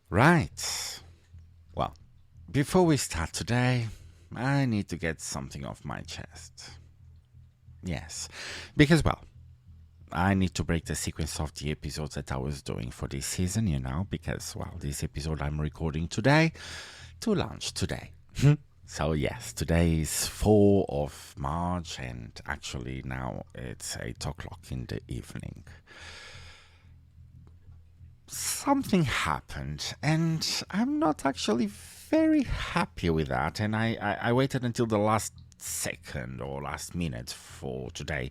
Right. Well, before we start today, I need to get something off my chest. Yes, because, I need to break the sequence of the episodes that I was doing for this season, because, this episode I'm recording today to launch today. So, yes, today is 4th of March, and actually now it's 8 o'clock in the evening. Something happened, and I'm not actually very happy with that. And I waited until the last second or last minute for today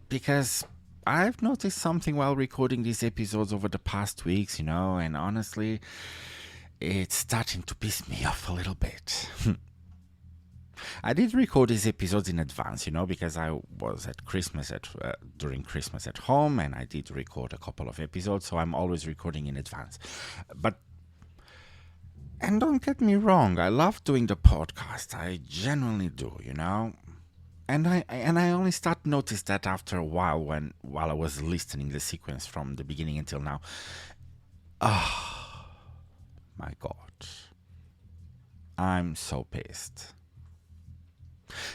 because I've noticed something while recording these episodes over the past weeks, and honestly, it's starting to piss me off a little bit. I did record these episodes in advance, because I was at Christmas during Christmas at home, and I did record a couple of episodes, so I'm always recording in advance. And don't get me wrong, I love doing the podcast. I genuinely do, And I only start to notice that after a while while I was listening the sequence from the beginning until now. Oh my God. I'm so pissed.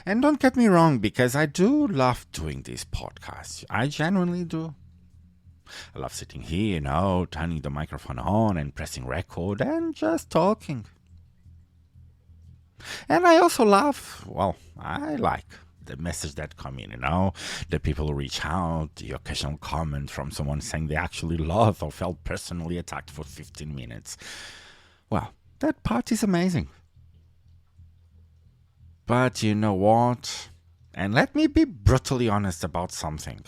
And don't get me wrong, because I do love doing these podcasts. I genuinely do. I love sitting here, turning the microphone on and pressing record and just talking. And I also love, I like the message that come in, the people who reach out, the occasional comment from someone saying they actually loved or felt personally attacked for 15 minutes. Well, that part is amazing. But you know what? And let me be brutally honest about something.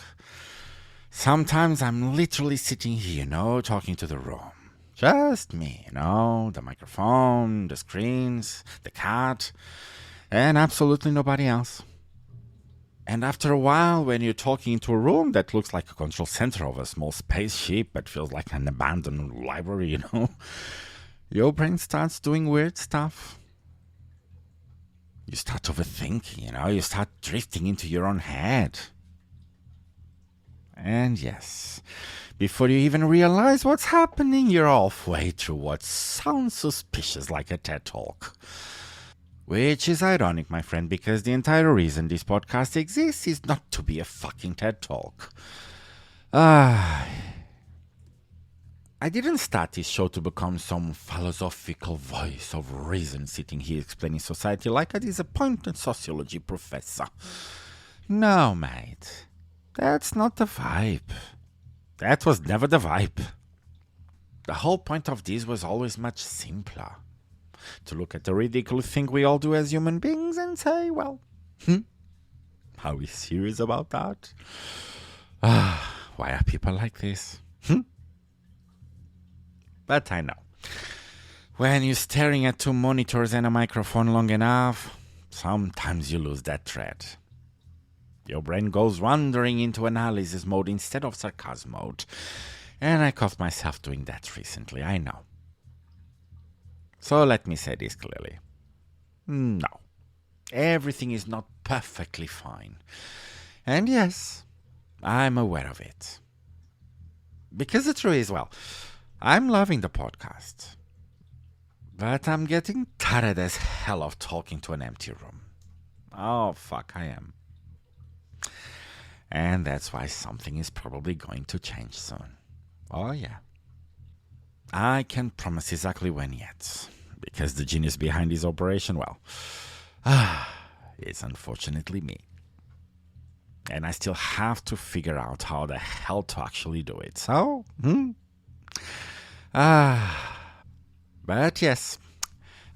Sometimes I'm literally sitting here, talking to the room. Just me, the microphone, the screens, the cat, and absolutely nobody else. And after a while, when you're talking into a room that looks like a control center of a small spaceship but feels like an abandoned library, your brain starts doing weird stuff. You start overthinking, you start drifting into your own head. And yes, before you even realize what's happening, you're halfway through what sounds suspicious like a TED Talk. Which is ironic, my friend, because the entire reason this podcast exists is not to be a fucking TED Talk. I didn't start this show to become some philosophical voice of reason sitting here explaining society like a disappointed sociology professor. No, mate. That's not the vibe. That was never the vibe. The whole point of this was always much simpler. To look at the ridiculous thing we all do as human beings and say, are we serious about that? Why are people like this? But I know. When you're staring at two monitors and a microphone long enough, sometimes you lose that thread. Your brain goes wandering into analysis mode instead of sarcasm mode. And I caught myself doing that recently, I know. So let me say this clearly. No. Everything is not perfectly fine. And yes, I'm aware of it. Because the truth is, I'm loving the podcast. But I'm getting tired as hell of talking to an empty room. Oh, fuck, I am. And that's why something is probably going to change soon. Oh, yeah. I can't promise exactly when yet, because the genius behind this operation, it's unfortunately me. And I still have to figure out how the hell to actually do it. So, But yes,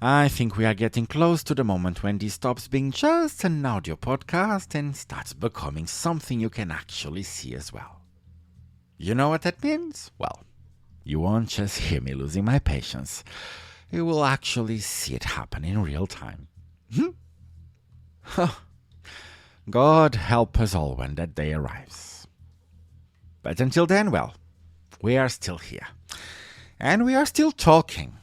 I think we are getting close to the moment when this stops being just an audio podcast and starts becoming something you can actually see as well. You know what that means? You won't just hear me losing my patience. You will actually see it happen in real time. God help us all when that day arrives. But until then, we are still here. And we are still talking.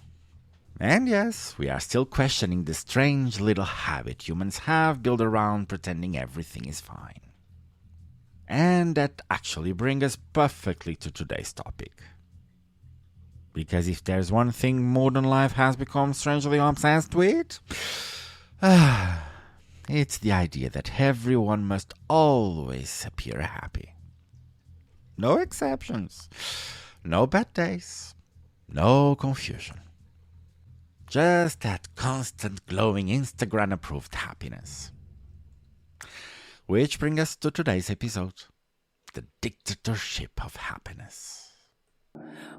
And yes, we are still questioning the strange little habit humans have built around pretending everything is fine. And that actually brings us perfectly to today's topic. Because if there's one thing modern life has become strangely obsessed with, it's the idea that everyone must always appear happy. No exceptions, no bad days, no confusion. Just that constant glowing Instagram-approved happiness. Which brings us to today's episode, the Dictatorship of Happiness.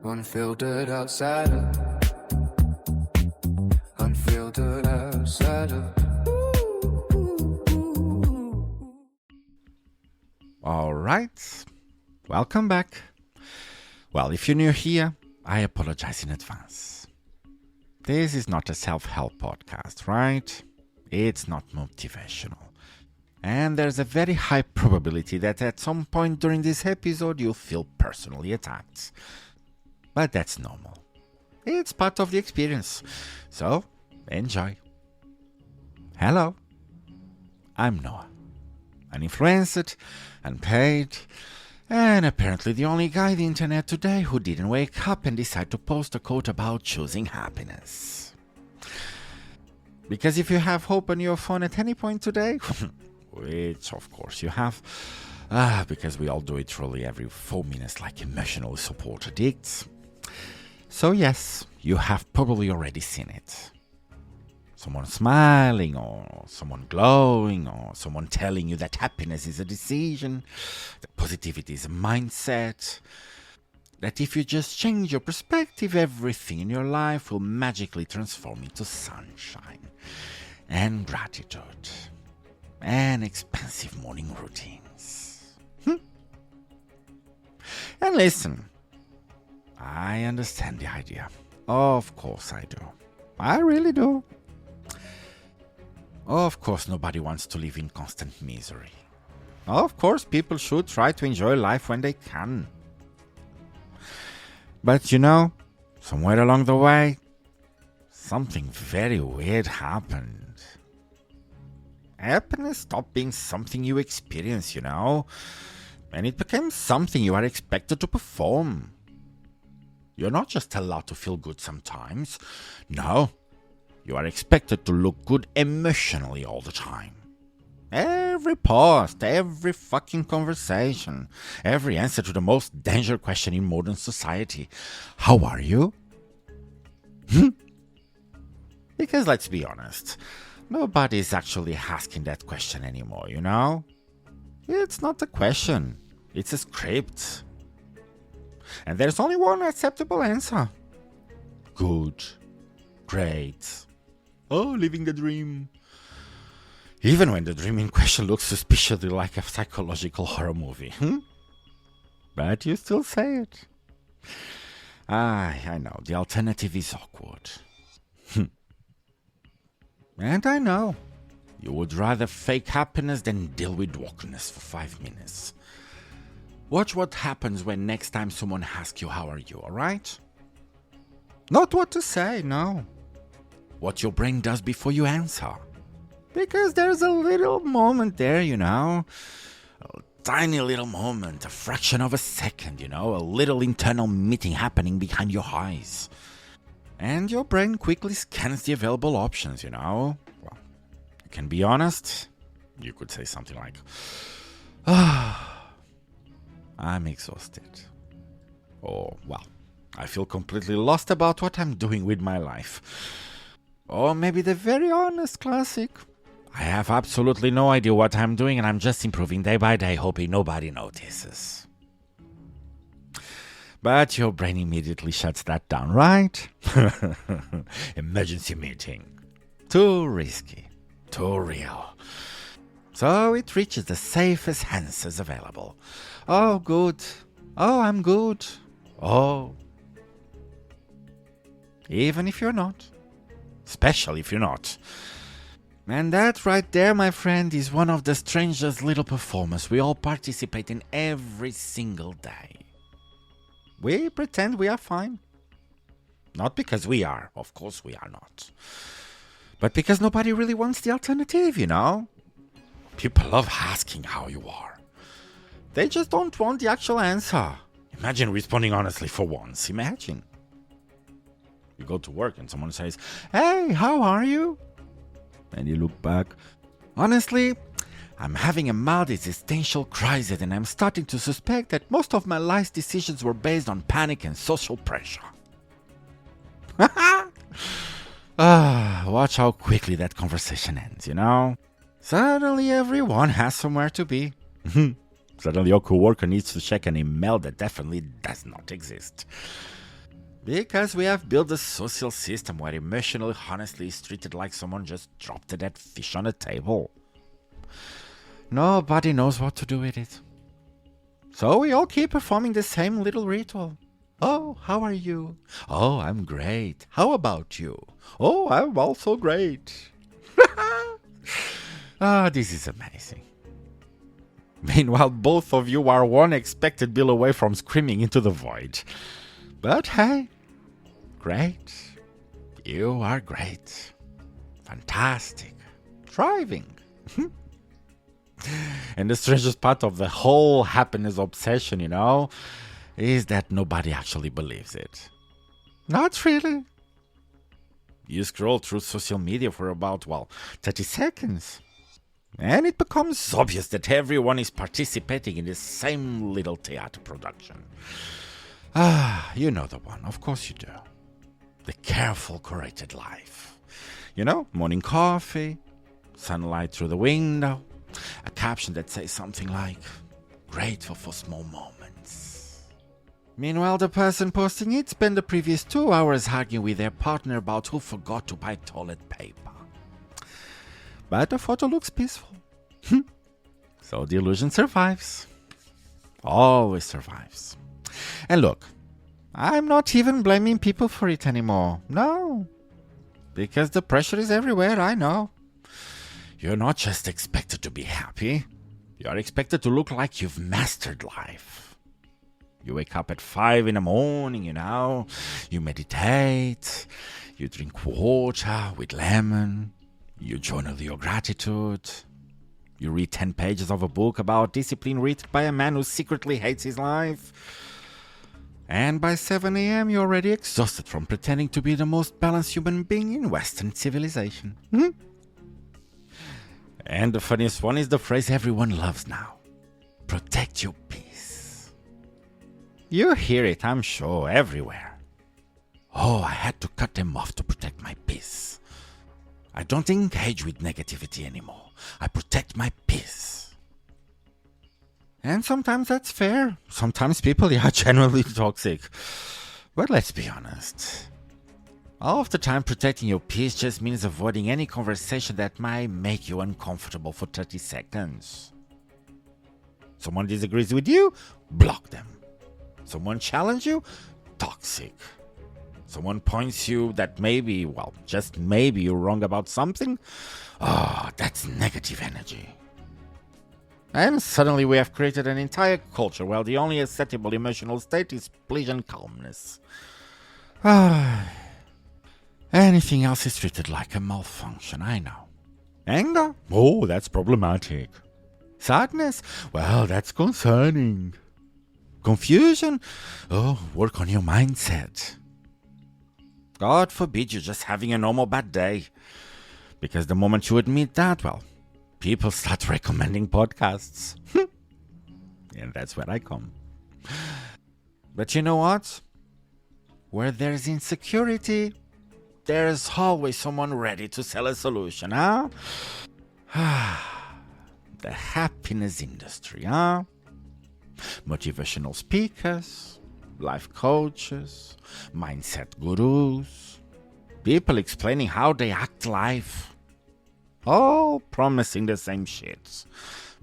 Unfiltered outsider. Unfiltered outsider. Alright, welcome back. Well, if you're new here, I apologize in advance. This is not a self-help podcast, right? It's not motivational. And there's a very high probability that at some point during this episode you'll feel personally attacked. But that's normal. It's part of the experience. So, enjoy. Hello. I'm Noah. An influencer, unpaid, and apparently the only guy on the internet today who didn't wake up and decide to post a quote about choosing happiness. Because if you have hope on your phone at any point today, which of course you have, because we all do it really every 4 minutes like emotional support addicts. So yes, you have probably already seen it. Someone smiling, or someone glowing, or someone telling you that happiness is a decision, that positivity is a mindset, that if you just change your perspective, everything in your life will magically transform into sunshine and gratitude and expensive morning routines. And listen, I understand the idea. Of course I do. I really do. Of course nobody wants to live in constant misery. Of course people should try to enjoy life when they can. But you know, somewhere along the way, something very weird happened. Happiness stopped being something you experience, you know, and it became something you are expected to perform. You're not just allowed to feel good sometimes. No, you are expected to look good emotionally all the time. Every post, every fucking conversation, every answer to the most dangerous question in modern society. How are you? Because let's be honest, nobody's actually asking that question anymore, you know? It's not a question, it's a script. And there's only one acceptable answer. Good. Great. Oh, living the dream. Even when the dream in question looks suspiciously like a psychological horror movie. But you still say it. I know, the alternative is awkward. And I know, you would rather fake happiness than deal with awkwardness for 5 minutes. Watch what happens when next time someone asks you how are you, alright? Not what to say, no. What your brain does before you answer. Because there's a little moment there, you know. A tiny little moment, a fraction of a second, you know. A little internal meeting happening behind your eyes. And your brain quickly scans the available options, you know. Well, you can be honest. You could say something like, I'm exhausted. Or, well, I feel completely lost about what I'm doing with my life. Or maybe the very honest classic, I have absolutely no idea what I'm doing and I'm just improving day by day, hoping nobody notices. But your brain immediately shuts that down, right? Emergency meeting. Too risky. Too real. So it reaches the safest answers available. Oh, good. Oh, I'm good. Oh. Even if you're not. Especially if you're not. And that right there, my friend, is one of the strangest little performances we all participate in every single day. We pretend we are fine. Not because we are, of course we are not. But because nobody really wants the alternative, you know? People love asking how you are. They just don't want the actual answer. Imagine responding honestly for once, imagine. You go to work and someone says, "Hey, how are you?" And you look back, "Honestly, I'm having a mild existential crisis and I'm starting to suspect that most of my life's decisions were based on panic and social pressure." Watch how quickly that conversation ends, Suddenly everyone has somewhere to be. Suddenly your coworker needs to check an email that definitely does not exist. Because we have built a social system where emotional honesty is treated like someone just dropped a dead fish on a table. Nobody knows what to do with it. So we all keep performing the same little ritual. "Oh, how are you?" "Oh, I'm great. How about you?" "Oh, I'm also great." This is amazing. Meanwhile, both of you are one expected bill away from screaming into the void. But hey, great. You are great. Fantastic. Thriving. And the strangest part of the whole happiness obsession, is that nobody actually believes it. Not really. You scroll through social media for about, 30 seconds. And it becomes obvious that everyone is participating in the same little theater production. You know the one, of course you do. The careful, curated life. Morning coffee, sunlight through the window, a caption that says something like, "Grateful for small moments." Meanwhile, the person posting it spent the previous 2 hours arguing with their partner about who forgot to buy toilet paper. But the photo looks peaceful. So the illusion survives. Always survives. And look, I'm not even blaming people for it anymore. No. Because the pressure is everywhere, I know. You're not just expected to be happy. You're expected to look like you've mastered life. You wake up at 5 in the morning, You meditate. You drink water with lemon. You journal your gratitude. You read 10 pages of a book about discipline written by a man who secretly hates his life. And by 7 a.m. you're already exhausted from pretending to be the most balanced human being in Western civilization. And the funniest one is the phrase everyone loves now. Protect your peace. You hear it, I'm sure, everywhere. "Oh, I had to cut them off to protect my peace. I don't engage with negativity anymore. I protect my peace." And sometimes that's fair. Sometimes people are genuinely toxic. But let's be honest. All of the time, protecting your peace just means avoiding any conversation that might make you uncomfortable for 30 seconds. Someone disagrees with you? Block them. Someone challenges you? Toxic. Someone points you that maybe, just maybe you're wrong about something? That's negative energy. And suddenly we have created an entire culture where the only acceptable emotional state is pleasant calmness. Anything else is treated like a malfunction, I know. Anger? Oh, that's problematic. Sadness? Well, that's concerning. Confusion? Oh, work on your mindset. God forbid you're just having a normal bad day. Because the moment you admit that, people start recommending podcasts. And that's where I come. But you know what? Where there's insecurity, there's always someone ready to sell a solution, huh? The happiness industry, huh? Motivational speakers, life coaches, mindset gurus, people explaining how they act life, all promising the same shit.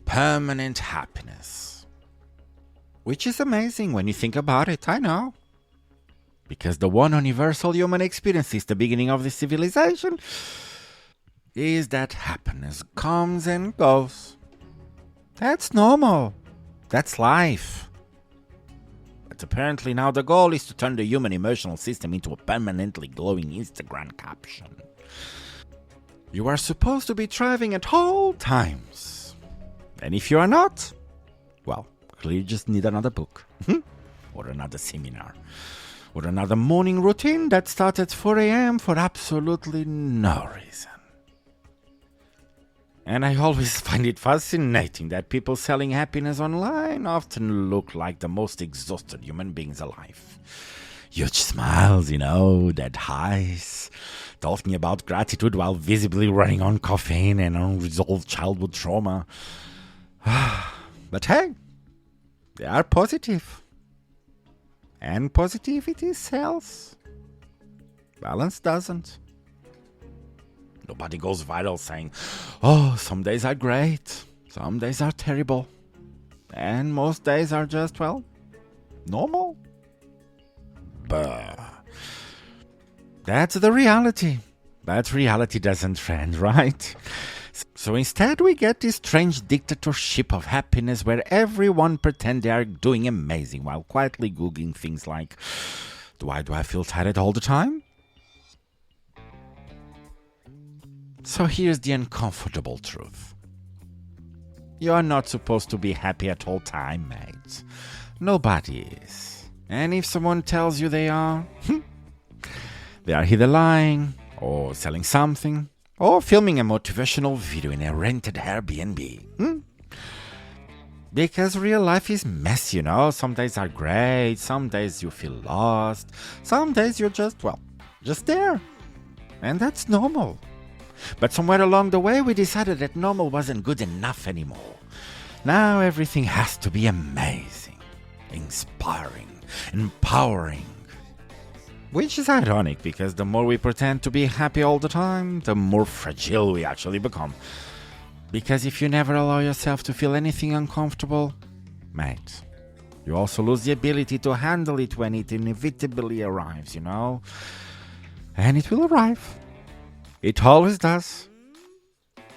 Permanent happiness. Which is amazing when you think about it, I know. Because the one universal human experience since the beginning of the civilization is that happiness comes and goes. That's normal. That's life. But apparently now the goal is to turn the human emotional system into a permanently glowing Instagram caption. You are supposed to be thriving at all times. And if you are not, well, you just need another book. Or another seminar. Or another morning routine that starts at 4 a.m. for absolutely no reason. And I always find it fascinating that people selling happiness online often look like the most exhausted human beings alive. Huge smiles, dead highs, talking about gratitude while visibly running on caffeine and unresolved childhood trauma. But hey, they are positive. And positivity sells. Balance doesn't. Nobody goes viral saying, oh, some days are great, some days are terrible, and most days are just, normal. But that's the reality. But reality doesn't trend, right? So instead we get this strange dictatorship of happiness where everyone pretends they are doing amazing while quietly googling things like, do I feel tired all the time? So here's the uncomfortable truth. You are not supposed to be happy at all time, mates. Nobody is. And if someone tells you they are, they are either lying, or selling something, or filming a motivational video in a rented Airbnb. Because real life is messy, Some days are great, some days you feel lost, some days you're just there. And that's normal. But somewhere along the way, we decided that normal wasn't good enough anymore. Now everything has to be amazing, inspiring, empowering. Which is ironic, because the more we pretend to be happy all the time, the more fragile we actually become. Because if you never allow yourself to feel anything uncomfortable, mate, you also lose the ability to handle it when it inevitably arrives, And it will arrive. It always does.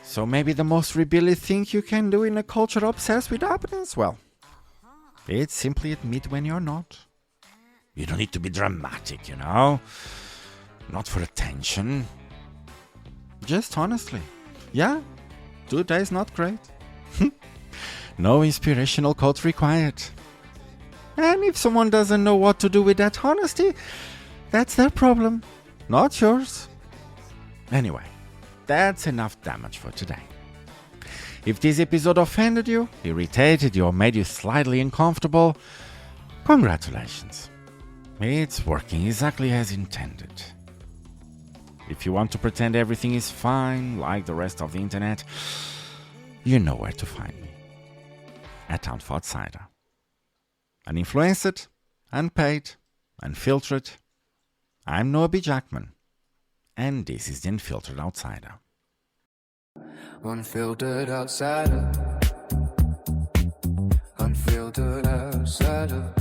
So maybe the most rebellious thing you can do in a culture obsessed with happiness, it's simply admit when you're not. You don't need to be dramatic, Not for attention. Just honestly. Yeah, today's not great. No inspirational quote required. And if someone doesn't know what to do with that honesty, that's their problem, not yours. Anyway, that's enough damage for today. If this episode offended you, irritated you, or made you slightly uncomfortable, congratulations. It's working exactly as intended. If you want to pretend everything is fine, like the rest of the internet, you know where to find me. @Outsiders. Uninfluenced, unpaid, unfiltered. I'm Noah B. Jackman. And this is the Unfiltered Outsider. Unfiltered outsider. Unfiltered outsider.